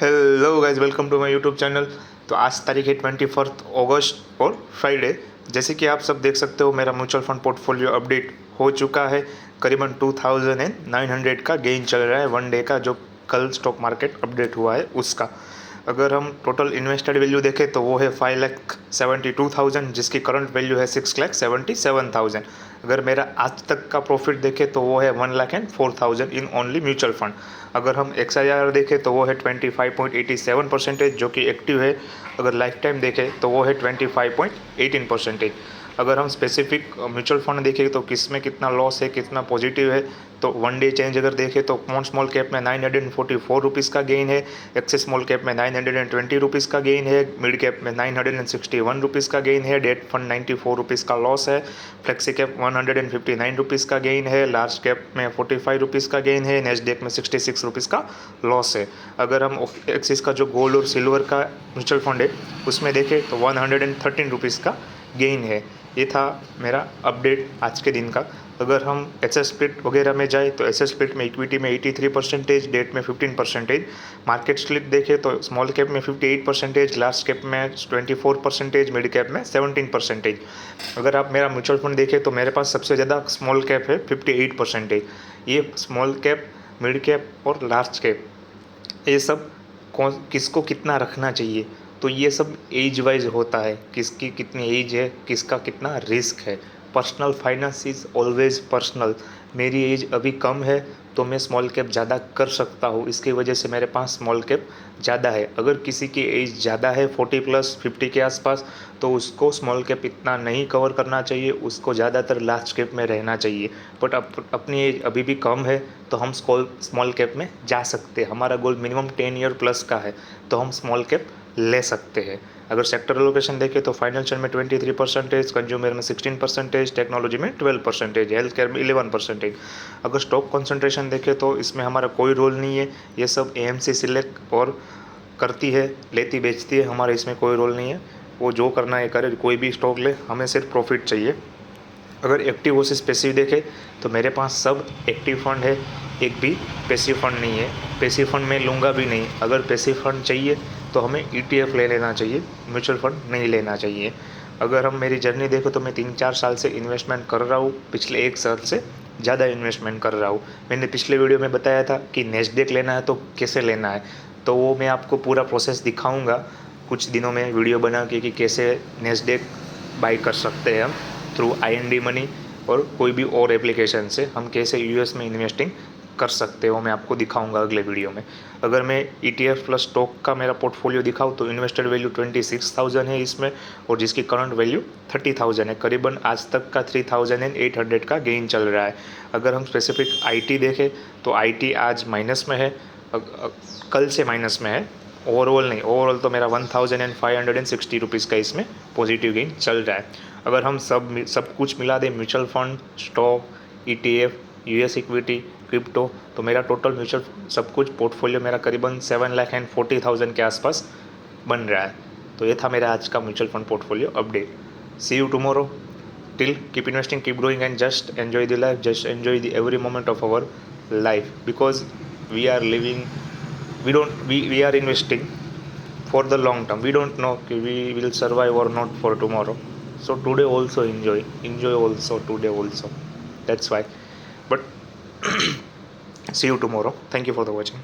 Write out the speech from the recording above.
Hello guys, welcome to my YouTube channel. तो आज तारीख है 21 अगस्त और फ्राइडे। जैसे कि आप सब देख सकते हो, मेरा म्यूचुअल फंड पोर्टफोलियो अपडेट हो चुका है। करीबन 2900 का गेन चल रहा है वन डे का, जो कल स्टॉक मार्केट अपडेट हुआ है उसका। अगर हम टोटल इन्वेस्टेड वैल्यू देखें तो वो है 5,72,000, जिसकी करंट वैल्यू है 6,77,000। अगर मेरा आज तक का प्रॉफिट देखें तो वो है 1,04,000 इन ओनली म्यूचुअल फंड। अगर हम XIR देखें तो वो है 25.87%, जो कि एक्टिव है। अगर लाइफ टाइम देखें तो वो है 25.18%। अगर हम स्पेसिफिक म्यूचुअल फंड देखें तो किस में कितना लॉस है, कितना पॉजिटिव है, तो वन डे चेंज अगर देखें तो क्वांट स्मॉल कैप में 944 रुपीज़ का गेन है, एक्सिस स्मॉल कैप में 920 रुपीज़ का गेन है, मिड कैप में 961 रुपीज़ का गेन है, डेट फंड 94 रुपीज़ का लॉस है, फ्लेक्सी कैप 159 रुपीज़ का गेन है, लार्ज कैप में 45 रुपीज़ का गेन है, नेस्डेक में 66 रुपीज़ का लॉस है। अगर हम एक्सिस का जो गोल्ड और सिल्वर का म्यूचुअल फंड है उसमें देखें तो 113 रुपीज़ का गेन है। ये था मेरा अपडेट आज के दिन का। अगर हम एसएस स्प्लिट वगैरह में जाए तो एसएस स्प्लिट में इक्विटी में 83%, डेट में 15%, मार्केट स्प्लिट देखें तो स्मॉल कैप में 58%, लार्ज कैप में 24%, मिड कैप में 17%। अगर आप मेरा म्यूचुअल फंड देखें तो मेरे पास सबसे ज़्यादा स्मॉल कैप है 58%। ये स्मॉल कैप, मिड कैप और लार्ज कैप, ये सब कौन किसको कितना रखना चाहिए, तो ये सब एज वाइज होता है, किसकी कितनी एज है, किसका कितना रिस्क है। Personal finance is always personal. मेरी एज अभी कम है तो मैं स्मॉल कैप ज़्यादा कर सकता हूँ, इसकी वजह से मेरे पास स्मॉल कैप ज़्यादा है। अगर किसी की एज ज़्यादा है 40+ 50 के आसपास, तो उसको स्मॉल कैप इतना नहीं कवर करना चाहिए, उसको ज़्यादातर लार्ज कैप में रहना चाहिए। बट अपनी एज अभी भी कम है तो हम स्मॉल कैप में जा सकते हैं। हमारा गोल मिनिमम 10 ईयर प्लस का है तो हम स्मॉल कैप ले सकते हैं। अगर सेक्टर एलोकेशन देखें तो फाइनेंशियल में 23%, कंज्यूमर में 16%, टेक्नोलॉजी में 12%, हेल्थ केयर में 11%। अगर स्टॉक कंसंट्रेशन देखें तो इसमें हमारा कोई रोल नहीं है, ये सब AMC सिलेक्ट और करती है, लेती बेचती है, हमारा इसमें कोई रोल नहीं है। वो जो करना है करे, कोई भी स्टॉक ले, हमें सिर्फ प्रॉफिट चाहिए। अगर एक्टिव वर्सेस पैसिव देखें तो मेरे पास सब एक्टिव फंड है, एक भी पैसिव फंड नहीं है। पैसिव फंड मैं लूँगा भी नहीं। अगर पैसिव फंड चाहिए तो हमें ETF ले लेना चाहिए, म्यूचुअल फंड नहीं लेना चाहिए। अगर हम मेरी जर्नी देखें तो मैं 3-4 साल से इन्वेस्टमेंट कर रहा हूँ, पिछले 1 साल से ज़्यादा इन्वेस्टमेंट कर रहा हूँ। मैंने पिछले वीडियो में बताया था कि नेस्डेक लेना है तो कैसे लेना है, तो वो मैं आपको पूरा प्रोसेस दिखाऊँगा कुछ दिनों में वीडियो बना के, कि कैसे नेस्डेक बाई कर सकते हैं हम थ्रू IND मनी और कोई भी और एप्लीकेशन से हम कैसे US में इन्वेस्टिंग कर सकते हो, मैं आपको दिखाऊंगा अगले वीडियो में। अगर मैं ETF प्लस स्टॉक का मेरा पोर्टफोलियो दिखाऊं तो इन्वेस्टेड वैल्यू 26,000 है इसमें, और जिसकी करंट वैल्यू 30,000 है। करीबन आज तक का 3,800 का गेन चल रहा है। अगर हम स्पेसिफिक IT देखें तो IT आज माइनस में है, कल से माइनस में है। ओवरऑल नहीं, ओवरऑल तो मेरा 1,560 रुपीज़ का इसमें पॉजिटिव गेन चल रहा है। अगर हम सब कुछ मिला दें, mutual fund, stock, ETF, US equity, crypto, तो मेरा टोटल म्यूचुअल सब कुछ पोर्टफोलियो मेरा करीबन 7,40,000 के आसपास बन रहा है। तो ये था मेरा आज का mutual fund portfolio update. See you tomorrow. Till keep investing, keep growing and just enjoy the life, just enjoy the every moment of our life, because we are living, we are investing for the long term. We don't know कि we will survive or not for tomorrow. So today also enjoy also today also. That's why. But see you tomorrow. Thank you for the watching.